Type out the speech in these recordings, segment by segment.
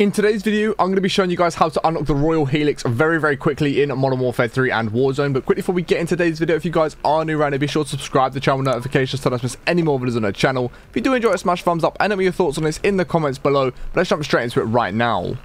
In today's video, I'm going to be showing you guys how to unlock the Royal Helix very quickly in Modern Warfare 3 and Warzone. But quickly before we get into today's video, if you guys are new around here, be sure to subscribe to the channel, notifications so you don't miss any more videos on the channel. If you do enjoy it, smash thumbs up and let me know your thoughts on this in the comments below. But let's jump straight into it right now.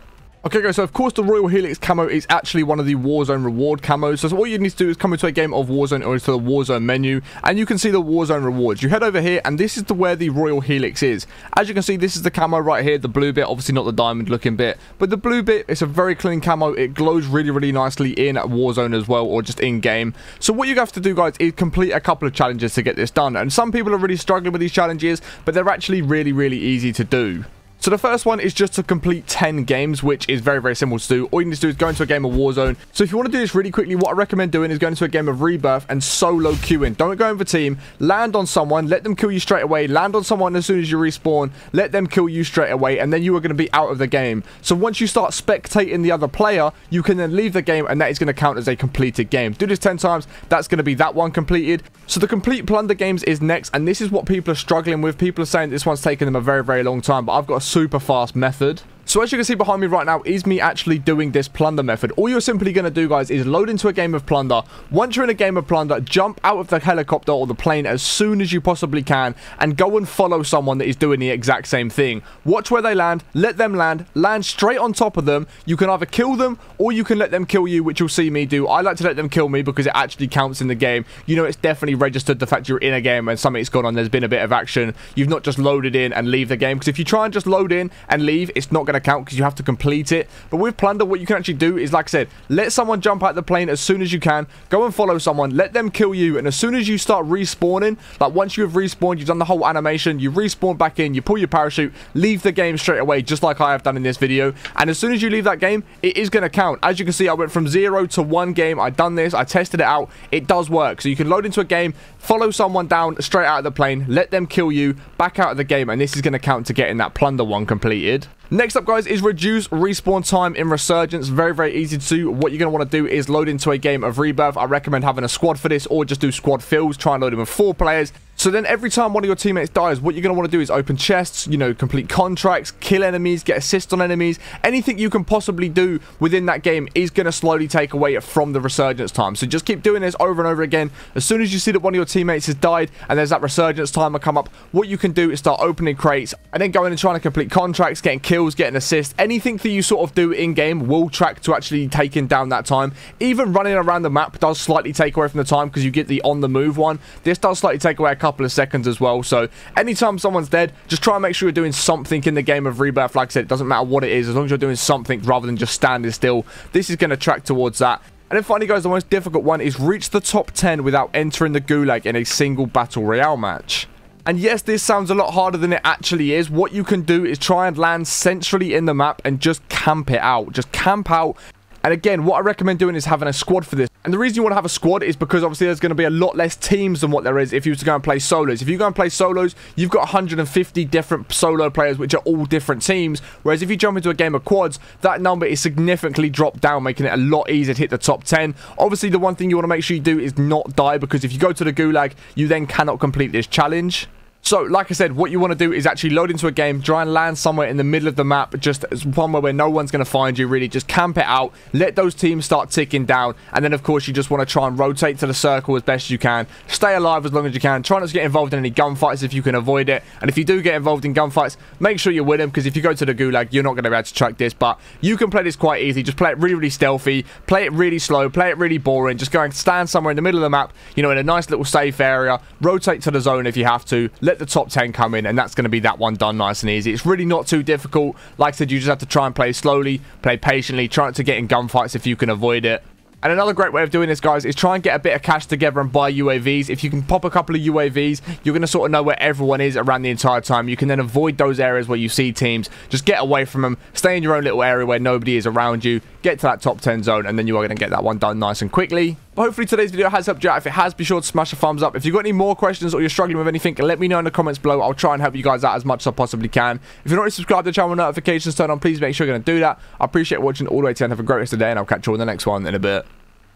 Okay guys, so of course the Royal Helix camo is actually one of the Warzone reward camos. So all you need to do is come into a game of Warzone or into the Warzone menu and you can see the Warzone rewards. You head over here and this is where the Royal Helix is. As you can see, this is the camo right here, the blue bit, obviously not the diamond looking bit, but the blue bit, it's a very clean camo. It glows really nicely in Warzone as well, or just in game. So what you have to do guys is complete a couple of challenges to get this done, and some people are really struggling with these challenges, but they're actually really easy to do. So the first one is just to complete 10 games, which is very simple to do. All you need to do is go into a game of Warzone. So if you want to do this really quickly, what I recommend doing is going into a game of Rebirth and solo queuing. Don't go in for team. Land on someone, let them kill you straight away. Land on someone as soon as you respawn, let them kill you straight away, and then you are going to be out of the game. So once you start spectating the other player, you can then leave the game, and that is going to count as a completed game. Do this 10 times, that's going to be that one completed. So the complete plunder games is next, and this is what people are struggling with. People are saying this one's taken them a very long time, but I've got a super fast method. So as you can see behind me right now is me actually doing this plunder method. All you're simply going to do guys is load into a game of plunder. Once you're in a game of plunder, jump out of the helicopter or the plane as soon as you possibly can and go and follow someone that is doing the exact same thing. Watch where they land, let them land straight on top of them. You can either kill them or you can let them kill you, which you'll see me do. I like to let them kill me because it actually counts in the game. You know, it's definitely registered the fact you're in a game and something's gone on, there's been a bit of action. You've not just loaded in and leave the game, because if you try and just load in and leave, it's not going to count because you have to complete it. But with plunder, what you can actually do is, like I said, let someone jump out the plane as soon as you can, go and follow someone, let them kill you, and as soon as you start respawning, like once you have respawned, you've done the whole animation, you respawn back in, you pull your parachute, leave the game straight away, just like I have done in this video. And as soon as you leave that game, it is going to count. As you can see, I went from 0 to 1 game. I done this, I tested it out, it does work. So you can load into a game, follow someone down straight out of the plane, let them kill you, back out of the game, and this is going to count to getting that plunder one completed. Next up guys is reduce respawn time in Resurgence. Very easy to do. What you're going to want to do is load into a game of Rebirth. I recommend having a squad for this, or just do squad fills. Try and load in with 4 players. So then every time one of your teammates dies, what you're going to want to do is open chests, you know, complete contracts, kill enemies, get assists on enemies. Anything you can possibly do within that game is going to slowly take away from the Resurgence time. So just keep doing this over and over again. As soon as you see that one of your teammates has died and there's that Resurgence timer come up, what you can do is start opening crates and then going and trying to complete contracts, getting kills, getting assists. Anything that you sort of do in-game will track to actually taking down that time. Even running around the map does slightly take away from the time because you get the on-the-move one. This does slightly take away a couple of seconds as well. So anytime someone's dead, just try and make sure you're doing something in the game of Rebirth. Like I said, it doesn't matter what it is, as long as you're doing something rather than just standing still. This is going to track towards that. And then finally guys, the most difficult one is reach the top 10 without entering the gulag in a single battle royale match. And yes, this sounds a lot harder than it actually is. What you can do is try and land centrally in the map and just camp it out. Just camp out. And again, what I recommend doing is having a squad for this. And the reason you want to have a squad is because obviously there's going to be a lot less teams than what there is if you were to go and play solos. If you go and play solos, you've got 150 different solo players, which are all different teams. Whereas if you jump into a game of quads, that number is significantly dropped down, making it a lot easier to hit the top 10. Obviously, the one thing you want to make sure you do is not die, because if you go to the gulag, you then cannot complete this challenge. So, like I said, what you want to do is actually load into a game, try and land somewhere in the middle of the map, just somewhere where no one's going to find you, really. Just camp it out, let those teams start ticking down, and then, of course, you just want to try and rotate to the circle as best you can. Stay alive as long as you can. Try not to get involved in any gunfights if you can avoid it. And if you do get involved in gunfights, make sure you win them, because if you go to the gulag, you're not going to be able to track this. But you can play this quite easy. Just play it really stealthy, play it really slow, play it really boring. Just go and stand somewhere in the middle of the map, you know, in a nice little safe area. Rotate to the zone if you have to. Let the top 10 come in, and that's going to be that one done nice and easy. It's really not too difficult. Like I said, you just have to try and play slowly, play patiently, try not to get in gunfights if you can avoid it. And another great way of doing this, guys, is try and get a bit of cash together and buy UAVs. If you can pop a couple of UAVs, you're going to sort of know where everyone is around the entire time. You can then avoid those areas where you see teams. Just get away from them. Stay in your own little area where nobody is around you. Get to that top 10 zone, and then you are going to get that one done nice and quickly. But hopefully today's video has helped you out. If it has, be sure to smash a thumbs up. If you've got any more questions or you're struggling with anything, let me know in the comments below. I'll try and help you guys out as much as I possibly can. If you're not already subscribed to the channel, notifications turned on, please make sure you're going to do that. I appreciate watching all the way to the end. Have a great rest of the day, and I'll catch you all in the next one in a bit.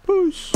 Peace.